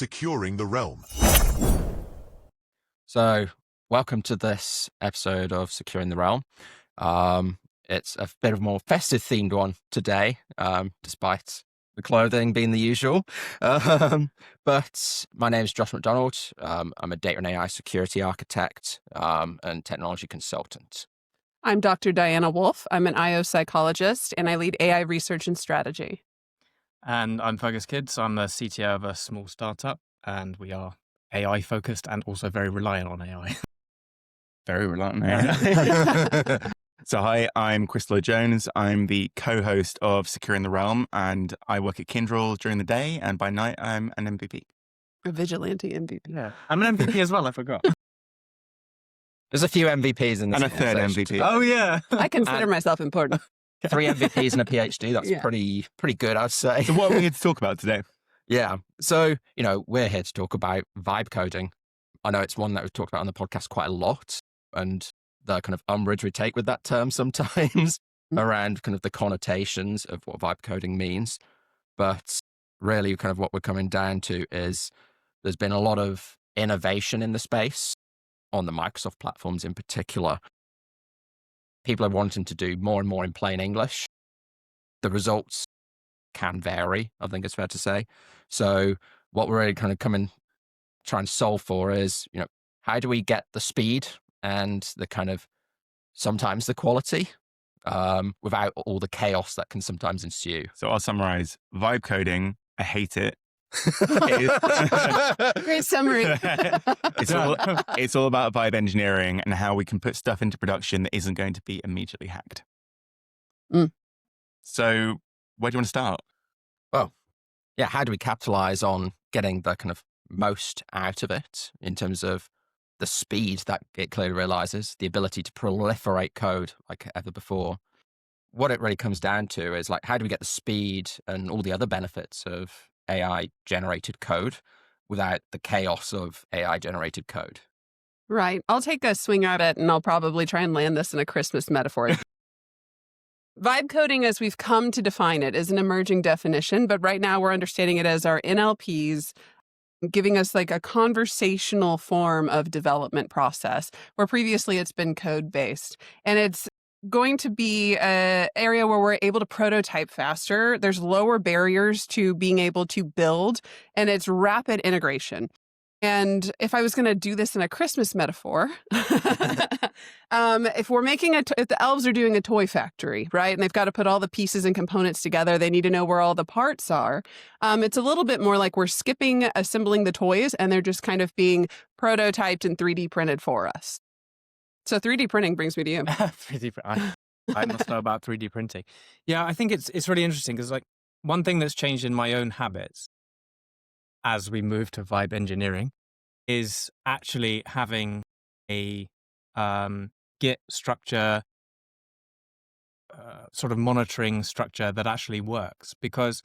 Securing the Realm. So, welcome to this episode of Securing the Realm. It's a bit of a more festive themed one today, despite the clothing being the usual. But my name is Josh McDonald. I'm a data and AI security architect and technology consultant. I'm Dr. Diana Wolfe. I'm an IO psychologist, and I lead AI research and strategy. And I'm Fergus Kids. I'm the CTO of a small startup, and we are AI focused and also very reliant on AI. Very reliant on AI. So hi, I'm Chris Lloyd-Jones. I'm the co-host of Securing the Realm, and I work at Kyndryl during the day, and by night I'm an MVP. A vigilante MVP. Yeah, I'm an MVP as well. I forgot. There's a few MVPs in this. And a third MVP. Oh yeah. I consider myself important. 3 MVPs and a PhD. That's Yeah. pretty good, I'd say. So what are we here to talk about today? Yeah. So, we're here to talk about vibe coding. I know it's one that we've talked about on the podcast quite a lot, and the kind of umbrage we take with that term sometimes around kind of the connotations of what vibe coding means. But really kind of what we're coming down to is there's been a lot of innovation in the space on the Microsoft platforms in particular. People are wanting to do more and more in plain English. The results can vary, I think it's fair to say. So what we're really kind of try and solve for is, how do we get the speed and the kind of sometimes the quality without all the chaos that can sometimes ensue? So I'll summarize. Vibe coding, I hate it. Great summary. It's all about vibe engineering and how we can put stuff into production that isn't going to be immediately hacked. So where do you want to start? Well, yeah, how do we capitalize on getting the kind of most out of it in terms of the speed that it clearly realizes, the ability to proliferate code like ever before? What it really comes down to is how do we get the speed and all the other benefits of AI generated code without the chaos of AI generated code? Right. I'll take a swing at it, and I'll probably try and land this in a Christmas metaphor. Vibe coding, as we've come to define it, is an emerging definition, but right now we're understanding it as our NLPs giving us a conversational form of development process, where previously it's been code-based. And it's going to be an area where we're able to prototype faster. There's lower barriers to being able to build, and it's rapid integration. And if I was going to do this in a Christmas metaphor, if we're making if the elves are doing a toy factory, right, and they've got to put all the pieces and components together, they need to know where all the parts are. It's a little bit more like we're skipping assembling the toys, and they're just kind of being prototyped and 3D printed for us. So 3D printing brings me to you. 3D. I must know about 3D printing. Yeah, I think it's really interesting because one thing that's changed in my own habits as we move to vibe engineering is actually having a Git structure, sort of monitoring structure that actually works. Because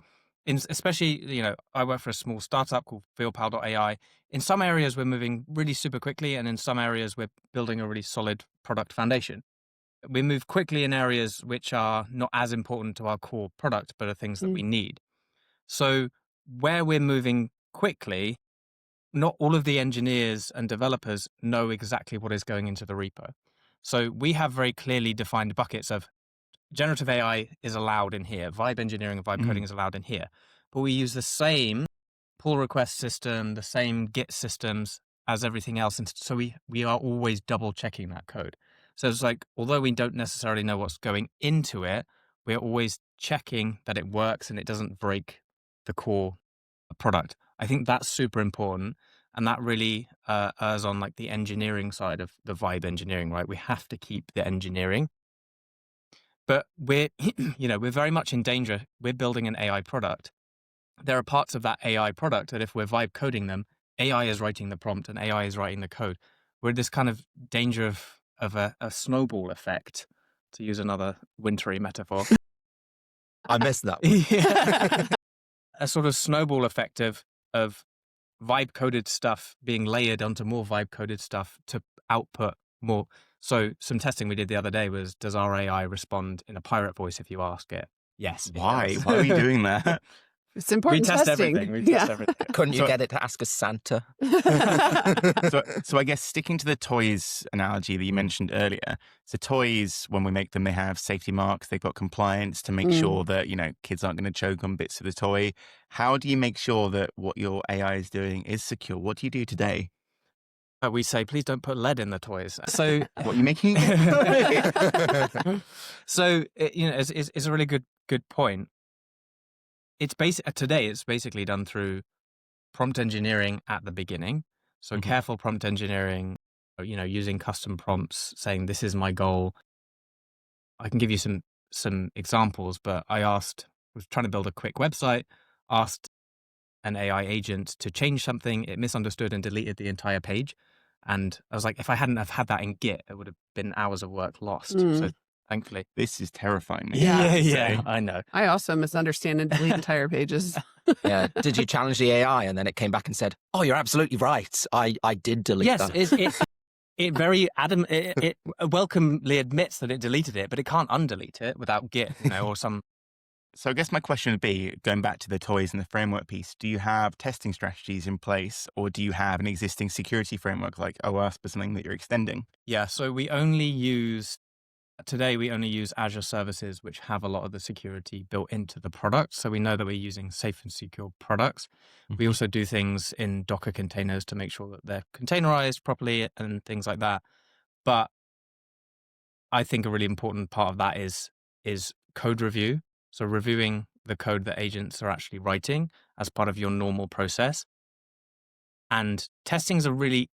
especially, I work for a small startup called FieldPal.ai. In some areas, we're moving really super quickly, and in some areas, we're building a really solid product foundation. We move quickly in areas which are not as important to our core product, but are things that we need. So where we're moving quickly, not all of the engineers and developers know exactly what is going into the repo. So we have very clearly defined buckets of generative AI is allowed in here, vibe engineering and vibe coding is allowed in here. But we use the same pull request system, the same Git systems as everything else. And so we are always double checking that code. So it's although we don't necessarily know what's going into it, we're always checking that it works and it doesn't break the core product. I think that's super important. And that really is on the engineering side of the vibe engineering, right? We have to keep the engineering. But we're, we're very much in danger. We're building an AI product. There are parts of that AI product that if we're vibe coding them, AI is writing the prompt and AI is writing the code. We're in this kind of danger of a snowball effect, to use another wintry metaphor. I missed that one. Yeah. A sort of snowball effect of vibe coded stuff being layered onto more vibe coded stuff to output more. So some testing we did the other day was, does our AI respond in a pirate voice if you ask it? Yes. Why? Why are we doing that? It's important We test testing. everything. We test everything. Couldn't you get it to ask us Santa? So I guess sticking to the toys analogy that you mentioned earlier. So toys, when we make them, they have safety marks. They've got compliance to make sure that, kids aren't going to choke on bits of the toy. How do you make sure that what your AI is doing is secure? What do you do today? We say, please don't put lead in the toys. So What are you making? So it's a really good point. Today it's basically done through prompt engineering at the beginning. So careful prompt engineering, using custom prompts, saying this is my goal. I can give you some examples, but I was trying to build a quick website, asked an AI agent to change something. It misunderstood and deleted the entire page. And I was like, if I hadn't have had that in Git, it would have been hours of work lost. So thankfully. This is terrifying me. Yeah, I know. I also misunderstand and delete entire pages. Yeah. Did you challenge the AI and then it came back and said, "Oh, you're absolutely right. I did delete that." Yes, it very it welcomely admits that it deleted it, but it can't undelete it without Git, or some. So I guess my question would be, going back to the toys and the framework piece, do you have testing strategies in place, or do you have an existing security framework like OWASP or something that you're extending? Yeah, so today we only use Azure services, which have a lot of the security built into the product. So we know that we're using safe and secure products. We also do things in Docker containers to make sure that they're containerized properly and things like that. But I think a really important part of that is code review. So reviewing the code that agents are actually writing as part of your normal process. And testing is a really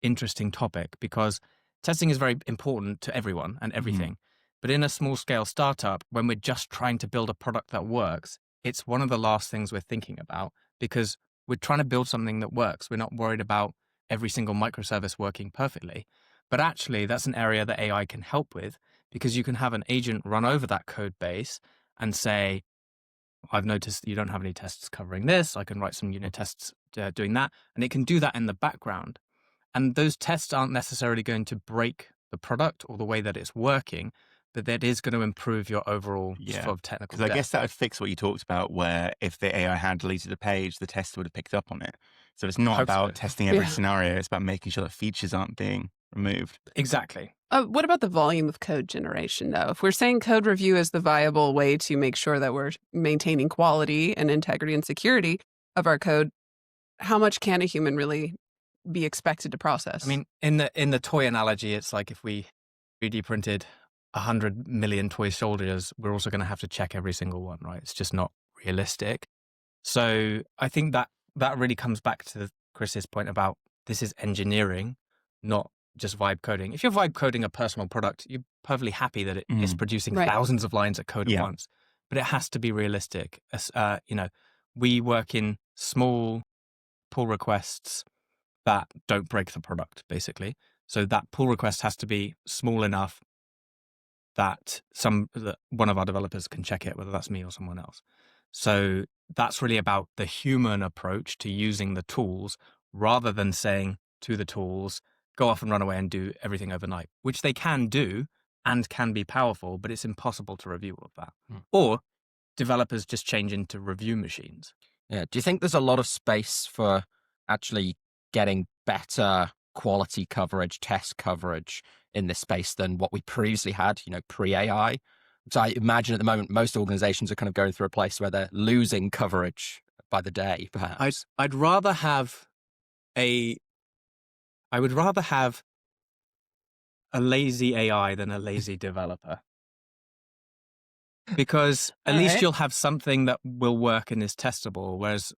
interesting topic because testing is very important to everyone and everything. But in a small scale startup, when we're just trying to build a product that works, it's one of the last things we're thinking about because we're trying to build something that works. We're not worried about every single microservice working perfectly. But actually, that's an area that AI can help with because you can have an agent run over that code base and say, I've noticed that you don't have any tests covering this. I can write some unit tests doing that. And it can do that in the background. And those tests aren't necessarily going to break the product or the way that it's working, but that is going to improve your overall sort of technical depth. Because I guess that would fix what you talked about, where if the AI had deleted a page, the test would have picked up on it. So it's not about testing every scenario. It's about making sure that features aren't being removed. Exactly. What about the volume of code generation, though? If we're saying code review is the viable way to make sure that we're maintaining quality and integrity and security of our code, how much can a human really be expected to process? I mean, in the toy analogy, it's like if we 3D printed 100 million toy soldiers, we're also going to have to check every single one, right? It's just not realistic. So I think that really comes back to Chris's point about this is engineering, not just vibe coding. If you're vibe coding a personal product, you're perfectly happy that it is producing thousands of lines of code at once, but it has to be realistic. We work in small pull requests that don't break the product, basically. So that pull request has to be small enough that one of our developers can check it, whether that's me or someone else. So that's really about the human approach to using the tools rather than saying to the tools, go off and run away and do everything overnight, which they can do and can be powerful, but it's impossible to review all of that. Or developers just change into review machines. Yeah. Do you think there's a lot of space for actually getting better quality coverage, test coverage in this space than what we previously had, pre-AI? So I imagine at the moment, most organizations are kind of going through a place where they're losing coverage by the day, perhaps. I'd rather have a lazy AI than a lazy developer. Because at least you'll have something that will work and is testable. Whereas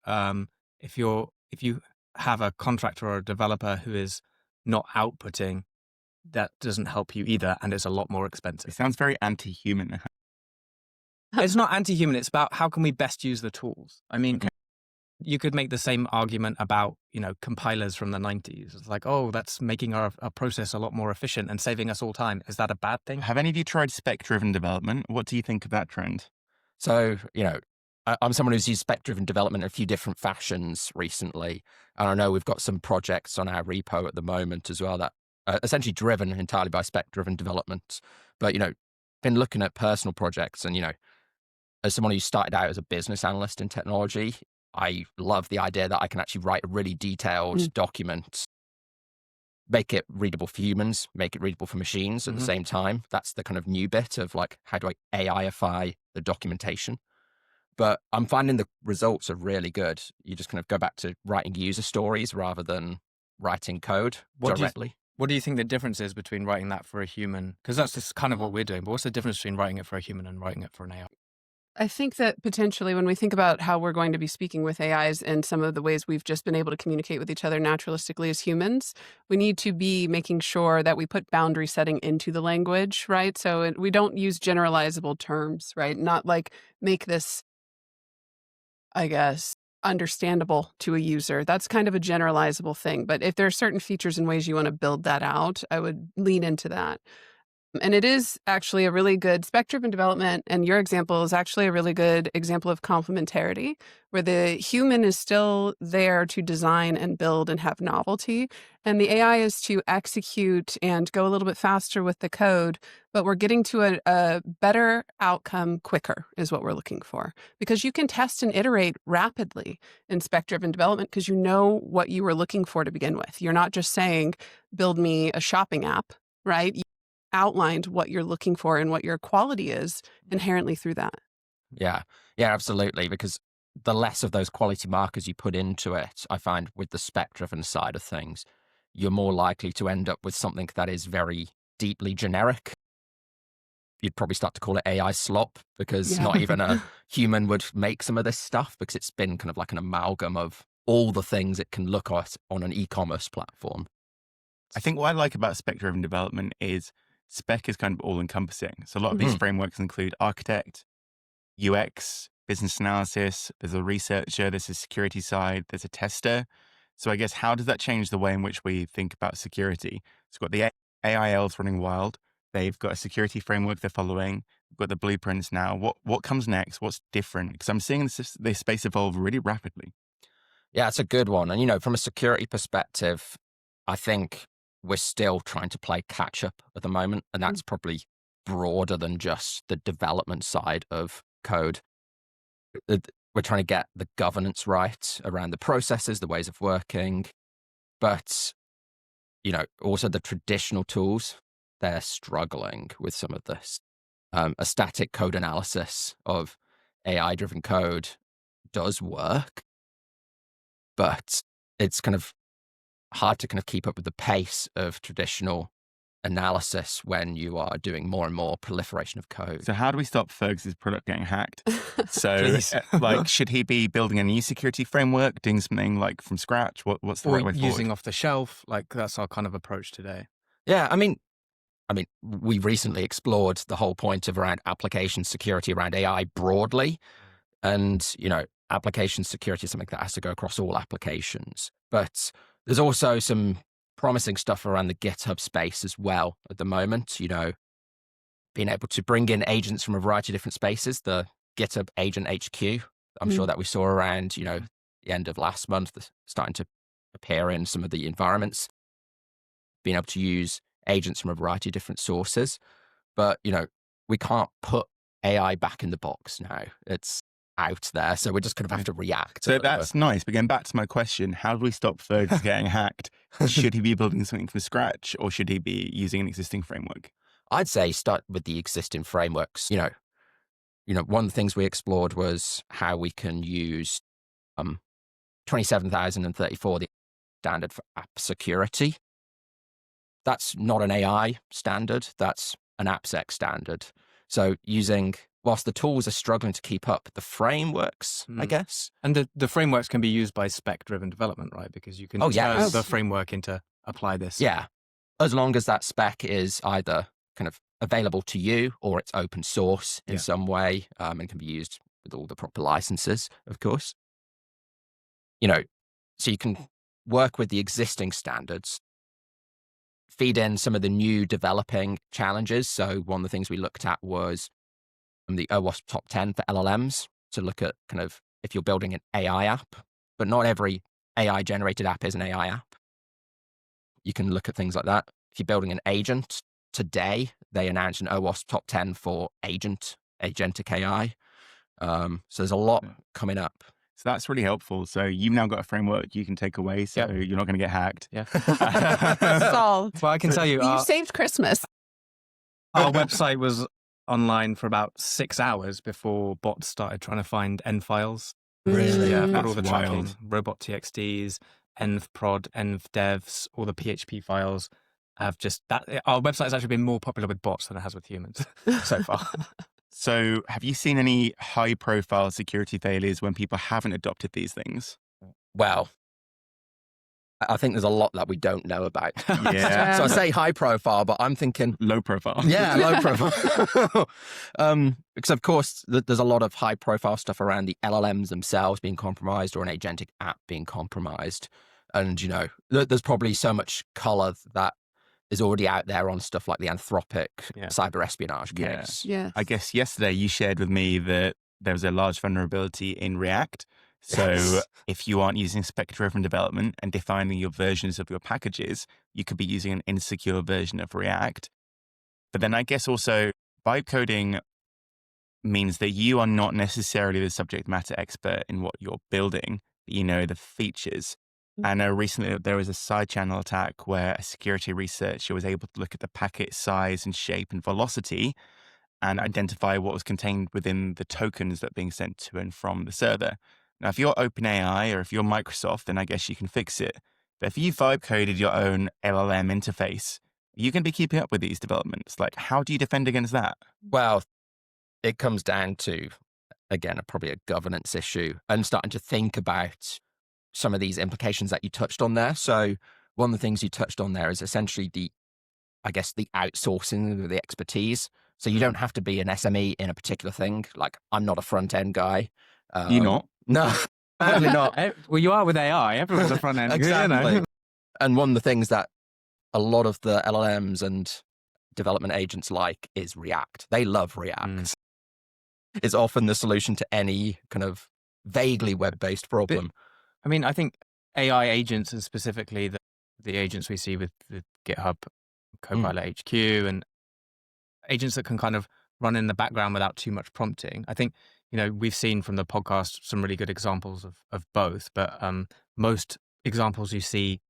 if you have a contractor or a developer who is not outputting, that doesn't help you either, and it's a lot more expensive. It sounds very anti-human. It's not anti-human. It's about how can we best use the tools. I mean, you could make the same argument about, compilers from the 90s. It's like, oh, that's making our process a lot more efficient and saving us all time. Is that a bad thing? Have any of you tried spec-driven development? What do you think of that trend? So, I'm someone who's used spec-driven development in a few different fashions recently. And I know we've got some projects on our repo at the moment as well that are essentially driven entirely by spec-driven development. But, been looking at personal projects and, as someone who started out as a business analyst in technology, I love the idea that I can actually write a really detailed document, make it readable for humans, make it readable for machines at the same time. That's the kind of new bit of like, how do I AI-ify the documentation? But I'm finding the results are really good. You just kind of go back to writing user stories rather than writing code directly. What do you think the difference is between writing that for a human? Because that's just kind of what we're doing. But what's the difference between writing it for a human and writing it for an AI? I think that potentially when we think about how we're going to be speaking with AIs and some of the ways we've just been able to communicate with each other naturalistically as humans, we need to be making sure that we put boundary setting into the language, right? So we don't use generalizable terms, right? Not like make this, I guess, understandable to a user. That's kind of a generalizable thing. But if there are certain features and ways you want to build that out, I would lean into that. And it is actually a really good spec-driven development. And your example is actually a really good example of complementarity, where the human is still there to design and build and have novelty. And the AI is to execute and go a little bit faster with the code. But we're getting to a better outcome quicker is what we're looking for. Because you can test and iterate rapidly in spec-driven development because you know what you were looking for to begin with. You're not just saying, build me a shopping app, right? Outlined what you're looking for and what your quality is inherently through that. Yeah, absolutely. Because the less of those quality markers you put into it, I find with the spec-driven side of things, you're more likely to end up with something that is very deeply generic. You'd probably start to call it AI slop because not even a human would make some of this stuff because it's been kind of like an amalgam of all the things it can look at on an e-commerce platform. I think what I like about spec-driven development is spec is kind of all-encompassing. So a lot of these frameworks include architect, UX, business analysis, there's a researcher, there's a security side, there's a tester. So I guess how does that change the way in which we think about security? So we've got the AILs running wild. They've got a security framework they're following. We've got the blueprints now. What comes next? What's different? Because I'm seeing this space evolve really rapidly. Yeah, it's a good one. And, from a security perspective, I think we're still trying to play catch up at the moment. And that's probably broader than just the development side of code. We're trying to get the governance right around the processes, the ways of working. But, also the traditional tools, they're struggling with some of this. A static code analysis of AI-driven code does work, but it's kind of hard to kind of keep up with the pace of traditional analysis when you are doing more and more proliferation of code. So how do we stop Fergus's product getting hacked? So Please. should he be building a new security framework, doing something like from scratch? What's the right way forward? Using off the shelf? Like that's our kind of approach today. Yeah, I mean, we recently explored the whole point of around application security around AI broadly. And, application security is something that has to go across all applications. But there's also some promising stuff around the GitHub space as well at the moment, being able to bring in agents from a variety of different spaces, the GitHub Agent HQ. I'm sure that we saw around, the end of last month, starting to appear in some of the environments, being able to use agents from a variety of different sources. But, we can't put AI back in the box now. It's out there. So we're just kind of have to react. So that's nice. But going back to my question, how do we stop Fergus getting hacked? Should he be building something from scratch or should he be using an existing framework? I'd say start with the existing frameworks. One of the things we explored was how we can use 27034, the standard for app security. That's not an AI standard. That's an AppSec standard. So whilst the tools are struggling to keep up, the frameworks, I guess. And the frameworks can be used by spec-driven development, right? Because you can turn the framework into apply this. Yeah. As long as that spec is either kind of available to you or it's open source in some way and can be used with all the proper licenses, of course. So you can work with the existing standards, feed in some of the new developing challenges. So one of the things we looked at was the OWASP top 10 for LLMs to look at kind of if you're building an AI app, but not every AI generated app is an AI app. You can look at things like that. If you're building an agent, today they announced an OWASP top 10 for Agentic AI. So there's a lot coming up. So that's really helpful. So you've now got a framework you can take away, so you're not going to get hacked. Yeah. Solved. Well, I can tell you, You saved Christmas. our website was online for about 6 hours before bots started trying to find env files. Really? Yeah, That's all the wild. tracking, robot txts, env prod, env devs, all the PHP files have just that. Our website has actually been more popular with bots than it has with humans so far. So have you seen any high-profile security failures when people haven't adopted these things? Well, I think there's a lot that we don't know about. Yeah. So I say high profile, but I'm thinking Low profile. yeah, low profile. Because of course, there's a lot of high profile stuff around the LLMs themselves being compromised or an agentic app being compromised. And, you know, there's probably so much color that is already out there on stuff like the Anthropic cyber espionage case. Yes. I guess yesterday you shared with me that there was a large vulnerability in React. So if you aren't using spec-driven development and defining your versions of your packages, you could be using an insecure version of React. But then I guess also vibe coding means that you are not necessarily the subject matter expert in what you're building, but you know the features. I know recently there was a side channel attack where a security researcher was able to look at the packet size and shape and velocity and identify what was contained within the tokens that are being sent to and from the server. Now, if you're OpenAI or if you're Microsoft, then I guess you can fix it. But if you vibe coded your own LLM interface, you can be keeping up with these developments. Like, how do you defend against that? Well, it comes down to, again, probably a governance issue and starting to think about some of these implications that you touched on there. So one of the things you touched on there is essentially the outsourcing of the expertise. So you don't have to be an SME in a particular thing. Like, I'm not a front end guy. You're not? No, certainly not. Well, you are with AI. Everyone's a front end. Exactly. You know. And one of the things that a lot of the LLMs and development agents like is React. They love React. It's often the solution to any kind of vaguely web-based problem. I mean, I think AI agents, and specifically the agents we see with GitHub, Copilot HQ, and agents that can kind of run in the background without too much prompting. I think, you know, we've seen from the podcast some really good examples of both, but most examples you see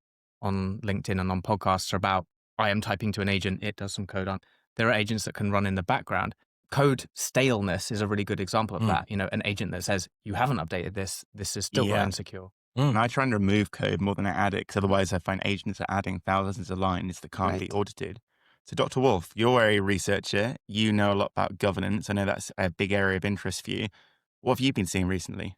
on LinkedIn and on podcasts are about, I am typing to an agent, it does some code on. There are agents that can run in the background. Code staleness is a really good example of that. You know, an agent that says, you haven't updated this is still insecure. And I try and remove code more than I add it, because otherwise I find agents are adding thousands of lines that can't be audited. So Dr. Wolfe, you're a researcher. You know a lot about governance. I know that's a big area of interest for you. What have you been seeing recently?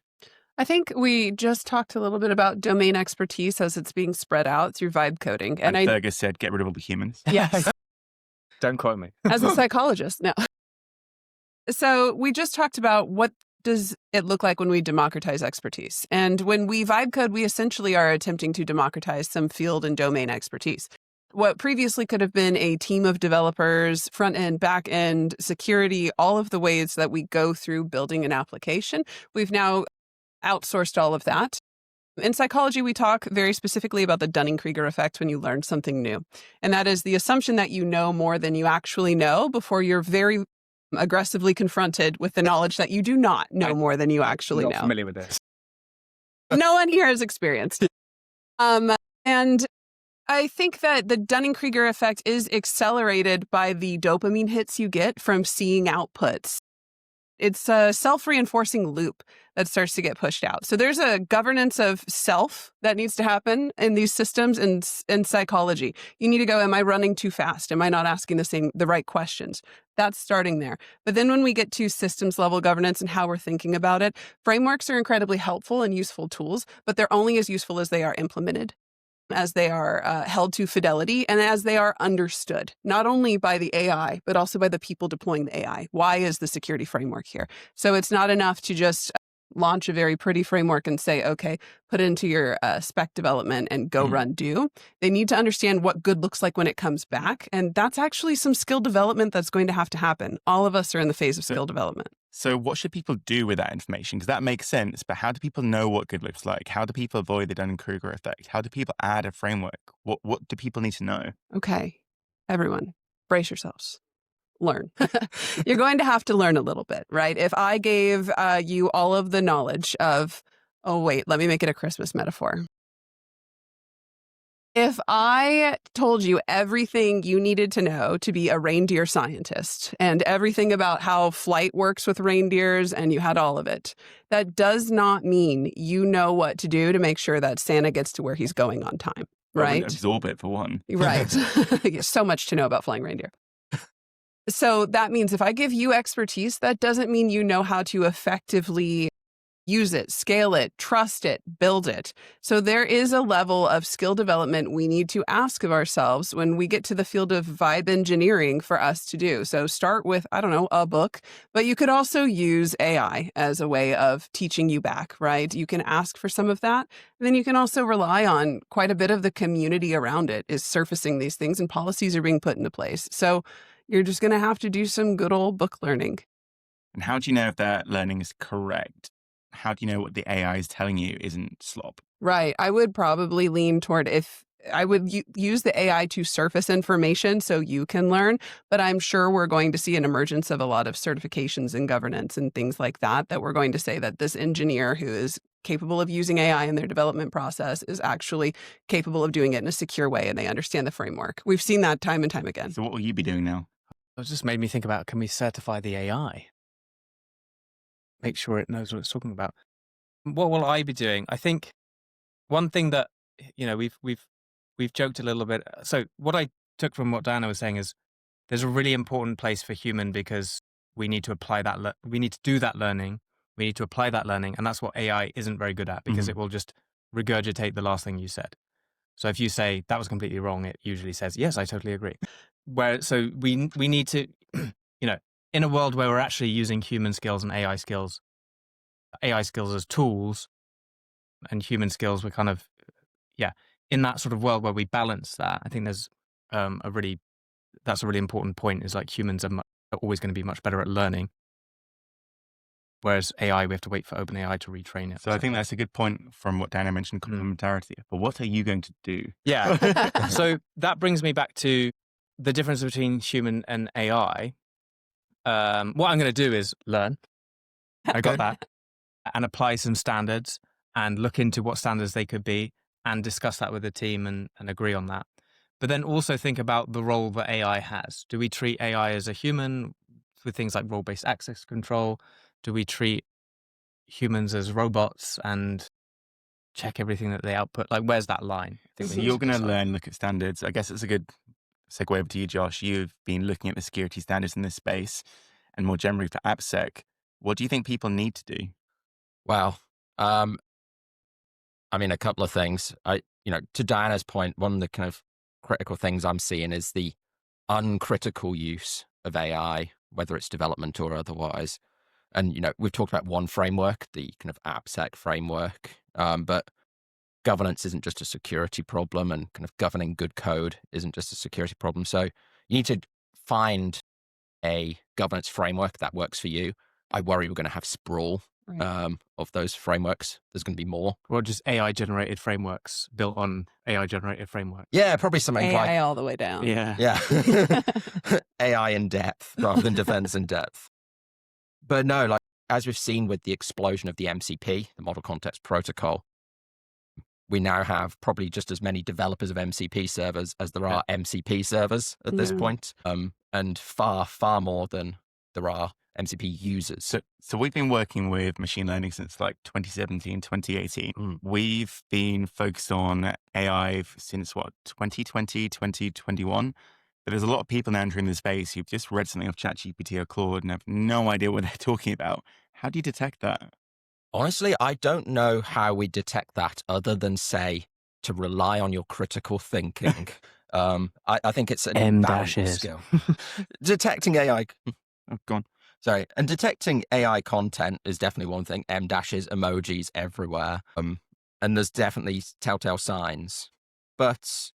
I think we just talked a little bit about domain expertise as it's being spread out through vibe coding. And Fergus said, get rid of all the humans. Yes. Don't quote me. As a psychologist, no. So we just talked about what does it look like when we democratize expertise. And when we vibe code, we essentially are attempting to democratize some field and domain expertise. What previously could have been a team of developers, front end, back end, security, all of the ways that we go through building an application, we've now outsourced all of that. In psychology, we talk very specifically about the Dunning-Kruger effect when you learn something new. And that is the assumption that you know more than you actually know before you're very aggressively confronted with the knowledge that you do not know more than you actually know. I'm not familiar with this. No one here has experienced. And I think that the Dunning-Kruger effect is accelerated by the dopamine hits you get from seeing outputs. It's a self-reinforcing loop that starts to get pushed out. So there's a governance of self that needs to happen in these systems and in psychology. You need to go, am I running too fast? Am I not asking the right questions? That's starting there. But then when we get to systems level governance and how we're thinking about it, frameworks are incredibly helpful and useful tools, but they're only as useful as they are implemented, as they are held to fidelity, and as they are understood, not only by the AI, but also by the people deploying the AI. Why is the security framework here? So it's not enough to just launch a very pretty framework and say, okay, put it into your spec development and go run do. They need to understand what good looks like when it comes back. And that's actually some skill development that's going to have to happen. All of us are in the phase of skill development. So what should people do with that information? Because that makes sense, but how do people know what good looks like? How do people avoid the Dunning-Kruger effect? How do people add a framework? What do people need to know? Okay, everyone, brace yourselves. learn. You're going to have to learn a little bit, right? If I gave you all of the knowledge of, oh, wait, let me make it a Christmas metaphor. If I told you everything you needed to know to be a reindeer scientist and everything about how flight works with reindeers and you had all of it, that does not mean you know what to do to make sure that Santa gets to where he's going on time, right? Absorb it for one. Right. So much to know about flying reindeer. So that means if I give you expertise, that doesn't mean you know how to effectively use it, scale it, trust it, build it. So there is a level of skill development we need to ask of ourselves when we get to the field of vibe engineering for us to do. So start with, I don't know, a book, but you could also use AI as a way of teaching you back, right? You can ask for some of that. And then you can also rely on quite a bit of the community around it is surfacing these things and policies are being put into place. So you're just going to have to do some good old book learning. And how do you know if that learning is correct? How do you know what the AI is telling you isn't slop? Right. I would probably lean toward if I would use the AI to surface information so you can learn, but I'm sure we're going to see an emergence of a lot of certifications and governance and things like that, that we're going to say that this engineer who is capable of using AI in their development process is actually capable of doing it in a secure way and they understand the framework. We've seen that time and time again. So what will you be doing now? It just made me think about, can we certify the AI? Make sure it knows what it's talking about. What will I be doing? I think one thing that, we've joked a little bit. So what I took from what Diana was saying is there's a really important place for human because we need to apply that. We need to do that learning. We need to apply that learning. And that's what AI isn't very good at because it will just regurgitate the last thing you said. So if you say that was completely wrong, it usually says, yes, I totally agree. So we need to, in a world where we're actually using human skills and AI skills as tools and human skills, we're kind of, in that sort of world where we balance that, I think there's that's a really important point is like humans are always going to be much better at learning. Whereas AI, we have to wait for OpenAI to retrain it. So I think that's a good point from what Diana mentioned, complementarity. But what are you going to do? Yeah. So that brings me back to the difference between human and AI. What I'm going to do is learn. I got that. And apply some standards and look into what standards they could be and discuss that with the team and agree on that. But then also think about the role that AI has. Do we treat AI as a human with things like role-based access control? Do we treat humans as robots and check everything that they output? Like, where's that line? I think So you're going to learn, look at standards. I guess it's a good segue over to you, Josh. You've been looking at the security standards in this space and more generally for AppSec. What do you think people need to do? Well, a couple of things. To Diana's point, one of the kind of critical things I'm seeing is the uncritical use of AI, whether it's development or otherwise. And, we've talked about one framework, the kind of AppSec framework, but governance isn't just a security problem and kind of governing good code isn't just a security problem. So you need to find a governance framework that works for you. I worry we're going to have sprawl of those frameworks. There's going to be more. Or just AI-generated frameworks built on AI-generated frameworks. Yeah, probably something AI all the way down. Yeah. AI in depth rather than defense in depth. But no, like as we've seen with the explosion of the MCP, the Model Context Protocol, we now have probably just as many developers of MCP servers as there are MCP servers at this point, and far, far more than there are MCP users. So we've been working with machine learning since like 2017, 2018. We've been focused on AI since 2020, 2021. But there's a lot of people now entering the space who've just read something of ChatGPT or Claude and have no idea what they're talking about. How do you detect that? Honestly, I don't know how we detect that other than say to rely on your critical thinking. I think it's an invaluable skill. Detecting AI. Oh, go on. Sorry. And detecting AI content is definitely one thing. M-dashes, emojis everywhere. And there's definitely telltale signs. But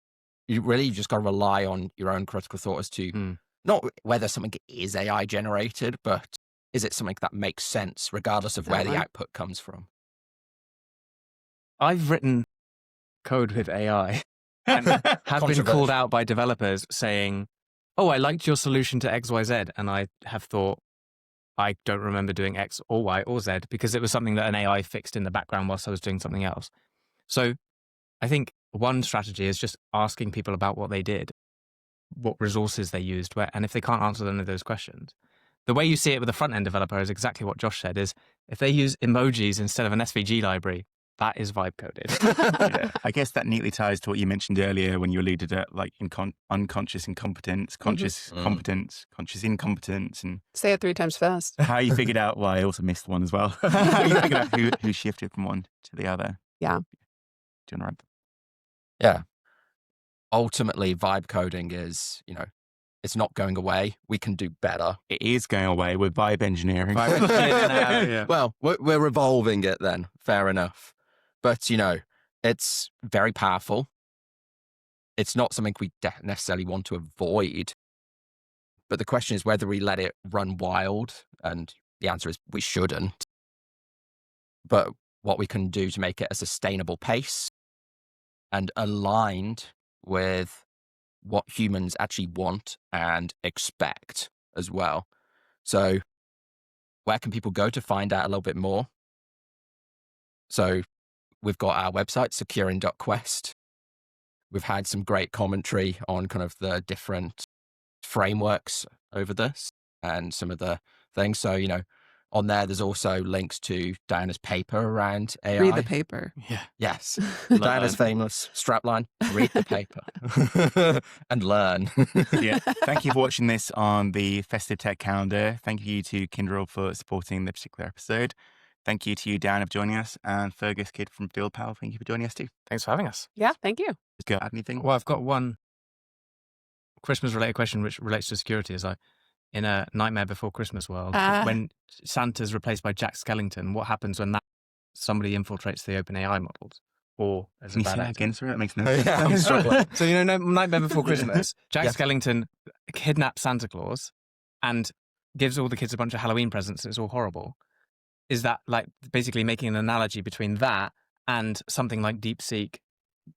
you just got to rely on your own critical thought as to not whether something is AI generated, but is it something that makes sense regardless of where the output comes from? I've written code with AI and have been called out by developers saying, oh, I liked your solution to XYZ. And I have thought, I don't remember doing X or Y or Z because it was something that an AI fixed in the background whilst I was doing something else. So I think one strategy is just asking people about what they did, what resources they used, and if they can't answer any of those questions. The way you see it with a front-end developer is exactly what Josh said, is if they use emojis instead of an SVG library, that is vibe coded. Yeah. I guess that neatly ties to what you mentioned earlier when you alluded to like unconscious incompetence, conscious competence, conscious incompetence, and Say it 3 times fast. how you figured out, well, I also missed one as well. How you figured out who shifted from one to the other. Yeah. Do you want to Yeah. Ultimately, vibe coding is, it's not going away. We can do better. It is going away with vibe engineering. Yeah. Well, we're evolving it then. Fair enough. But, it's very powerful. It's not something we necessarily want to avoid. But the question is whether we let it run wild. And the answer is we shouldn't. But what we can do to make it a sustainable pace and aligned with what humans actually want and expect as well. So where can people go to find out a little bit more? So we've got our website, securing.quest. We've had some great commentary on kind of the different frameworks over this and some of the things. So, on there's also links to Diana's paper around AI. Read the paper. Yeah. Yes. Diana's famous strapline, read the paper and learn. Yeah. Thank you for watching this on the Festive Tech calendar. Thank you to Kyndryl for supporting the particular episode. Thank you to you, Dan, for joining us, and Fergus Kid from Field Pal. Thank you for joining us too. Thanks for having us. Yeah, thank you. Go add anything? Well, I've got one Christmas-related question which relates to security. Is in a Nightmare Before Christmas world, when Santa's replaced by Jack Skellington, what happens when somebody infiltrates the OpenAI models? Or as Can a you say bad that actor? again? Sorry, that makes no Yeah, sense. I'm struggling. So, Nightmare Before Christmas, Jack Yes. Skellington kidnaps Santa Claus and gives all the kids a bunch of Halloween presents. It's all horrible. Is that like basically making an analogy between that and something like DeepSeek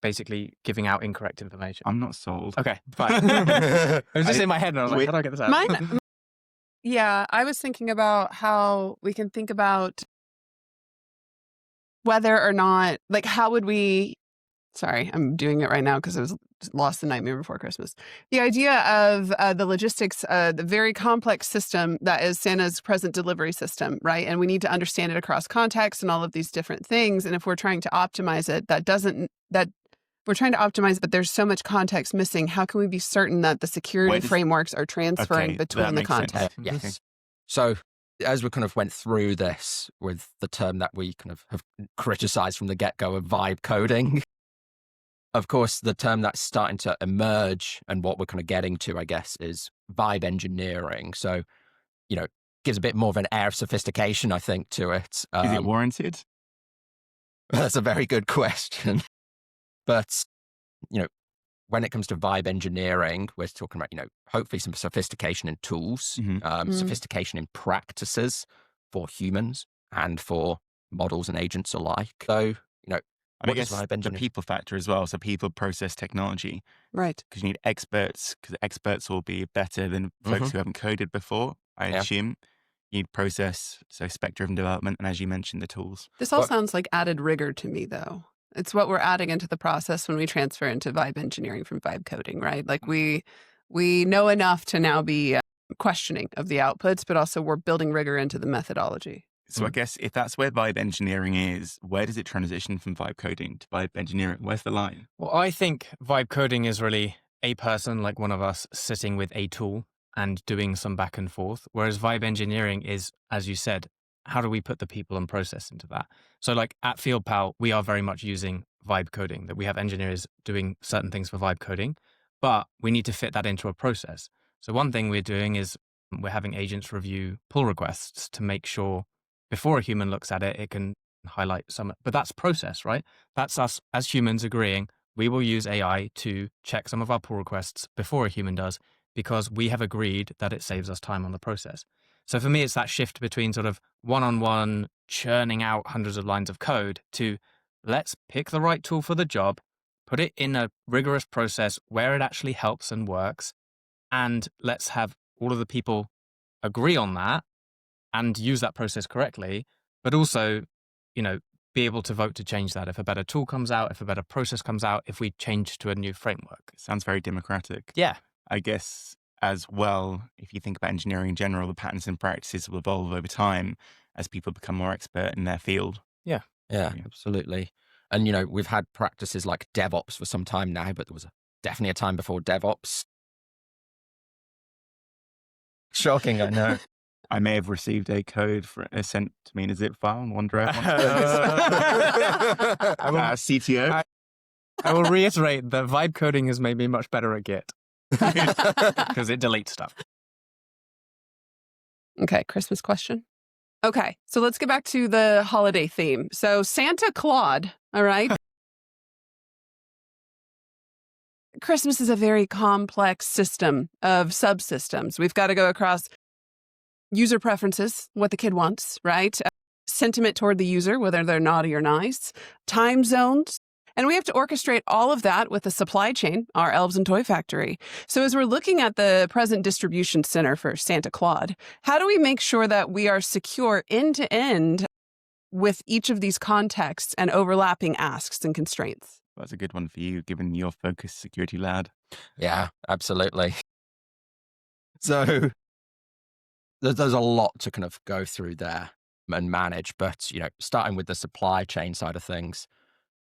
basically giving out incorrect information? I'm not sold. Okay, fine. It was just in my head and I was like, how do I get this out? Mine, yeah, I was thinking about how we can think about whether or not, like, how would we, sorry, I'm doing it right now because I was lost the Nightmare Before Christmas. The idea of the logistics, the very complex system that is Santa's present delivery system, right? And we need to understand it across context and all of these different things. And if we're trying to optimize it, we're trying to optimize it, but there's so much context missing. How can we be certain that the security frameworks are transferring between the context? Yes. Okay. So as we kind of went through this with the term that we kind of have criticized from the get-go of vibe coding, of course, the term that's starting to emerge and what we're kind of getting to, I guess, is vibe engineering. So, gives a bit more of an air of sophistication, I think, to it. Is it warranted? That's a very good question. But, when it comes to vibe engineering, we're talking about, hopefully some sophistication in tools, sophistication in practices for humans and for models and agents alike. So, And I what is guess vibe the engineering? people factor as well. So people, process, technology. Right. Because you need experts, because experts will be better than folks who haven't coded before, I assume. You need process, so spec-driven development, and as you mentioned, the tools. This all sounds like added rigor to me, though. It's what we're adding into the process when we transfer into vibe engineering from vibe coding, right? Like we know enough to now be questioning of the outputs, but also we're building rigor into the methodology. So I guess if that's where vibe engineering is, where does it transition from vibe coding to vibe engineering? Where's the line? Well, I think vibe coding is really a person like one of us sitting with a tool and doing some back and forth. Whereas vibe engineering is, as you said, how do we put the people and process into that? So like at FieldPal, we are very much using vibe coding, that we have engineers doing certain things for vibe coding, but we need to fit that into a process. So one thing we're doing is we're having agents review pull requests to make sure before a human looks at it, it can highlight some, but that's process, right? That's us as humans agreeing we will use AI to check some of our pull requests before a human does, because we have agreed that it saves us time on the process. So for me, it's that shift between sort of one-on-one churning out hundreds of lines of code to let's pick the right tool for the job, put it in a rigorous process where it actually helps and works, and let's have all of the people agree on that and use that process correctly, but also, be able to vote to change that. If a better tool comes out, if a better process comes out, if we change to a new framework. It sounds very democratic. Yeah. I guess as well, if you think about engineering in general, the patterns and practices will evolve over time as people become more expert in their field. Yeah, absolutely. And, we've had practices like DevOps for some time now, but there was definitely a time before DevOps. Shocking, I know. I may have received a code sent to me in a zip file in OneDrive. CTO. I will reiterate that vibe coding has made me much better at Git because it deletes stuff. Okay, Christmas question. Okay, so let's get back to the holiday theme. So Santa Claus, all right? Christmas is a very complex system of subsystems. We've got to go across user preferences, what the kid wants, right? Sentiment toward the user, whether they're naughty or nice, time zones. And we have to orchestrate all of that with the supply chain, our elves and toy factory. So as we're looking at the present distribution center for Santa Claus, how do we make sure that we are secure end to end with each of these contexts and overlapping asks and constraints? That's a good one for you, given your focus security lad. Yeah, absolutely. So there's a lot to kind of go through there and manage, but, starting with the supply chain side of things,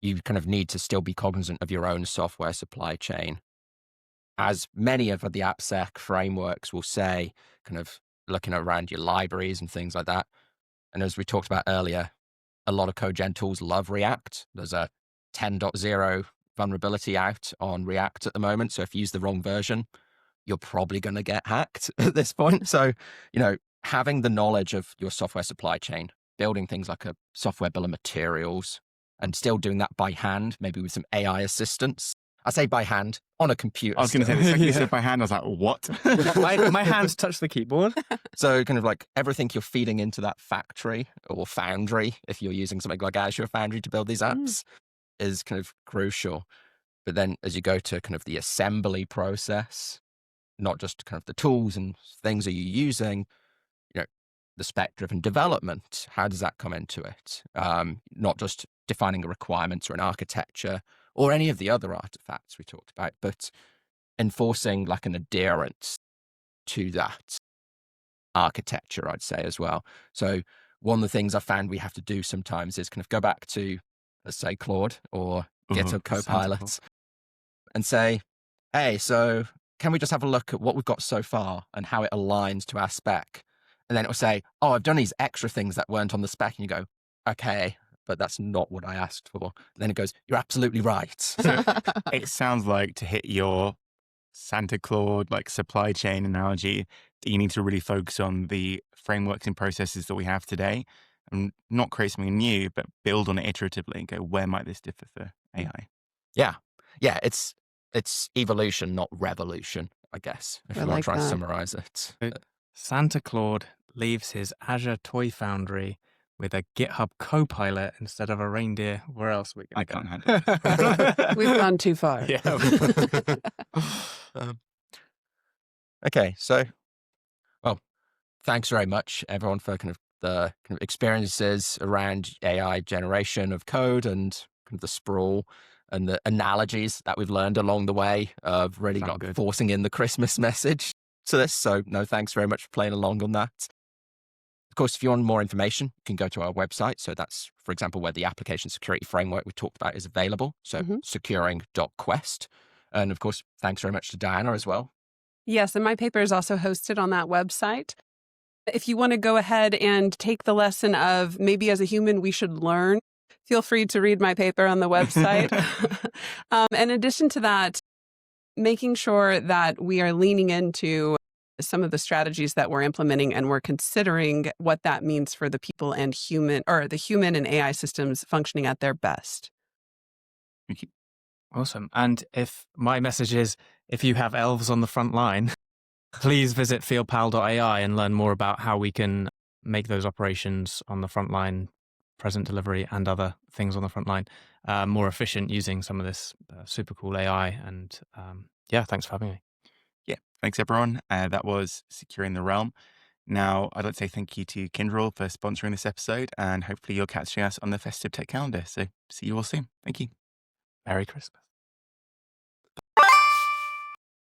you kind of need to still be cognizant of your own software supply chain. As many of the AppSec frameworks will say, kind of looking around your libraries and things like that. And as we talked about earlier, a lot of code-gen tools love React. There's a 10.0 vulnerability out on React at the moment. So if you use the wrong version, you're probably going to get hacked at this point. So, having the knowledge of your software supply chain, building things like a software bill of materials, and still doing that by hand, maybe with some AI assistance. I say by hand, on a computer. I was going to say, the second you said by hand, I was like, what? my hands touch the keyboard. So kind of like everything you're feeding into that factory or Foundry, if you're using something like Azure Foundry to build these apps, is kind of crucial. But then as you go to kind of the assembly process, not just kind of the tools and things that you're using, the spec-driven development, how does that come into it? Not just defining a requirements or an architecture or any of the other artifacts we talked about, but enforcing like an adherence to that architecture, I'd say as well. So one of the things I found we have to do sometimes is kind of go back to, let's say, Claude or GitHub Copilot and say, hey, so can we just have a look at what we've got so far and how it aligns to our spec? And then it will say, oh, I've done these extra things that weren't on the spec. And you go, okay, but that's not what I asked for. And then it goes, you're absolutely right. So it sounds like, to hit your Santa Claus like supply chain analogy, that you need to really focus on the frameworks and processes that we have today and not create something new, but build on it iteratively and go, where might this differ for AI? Yeah. It's evolution, not revolution, I guess, if you want to try and summarize it. Santa Claus leaves his Azure Toy Foundry with a GitHub Copilot instead of a reindeer. Where else are we going to go? I can't handle it. We've gone too far. Yeah. Okay, so, well, thanks very much, everyone, for kind of the kind of experiences around AI generation of code and kind of the sprawl and the analogies that we've learned along the way of really not forcing in the Christmas message to this. So, no, thanks very much for playing along on that. Of course, if you want more information, you can go to our website. So that's, for example, where the application security framework we talked about is available. So securing.quest. And of course, thanks very much to Diana as well. Yes, and my paper is also hosted on that website. If you want to go ahead and take the lesson of maybe as a human we should learn, feel free to read my paper on the website. In addition to that, making sure that we are leaning into some of the strategies that we're implementing and we're considering what that means for the people and human, or the human and AI systems functioning at their best. Thank you. Awesome. And if my message is, if you have elves on the front line, please visit fieldpal.ai and learn more about how we can make those operations on the front line, present delivery and other things on the front line, more efficient using some of this super cool AI. And yeah, thanks for having me. Yeah, Thanks, everyone. That was Securing the Realm. Now, I'd like to say thank you to Kyndryl for sponsoring this episode, and hopefully you're catching us on the Festive Tech calendar. So see you all soon. Thank you. Merry Christmas.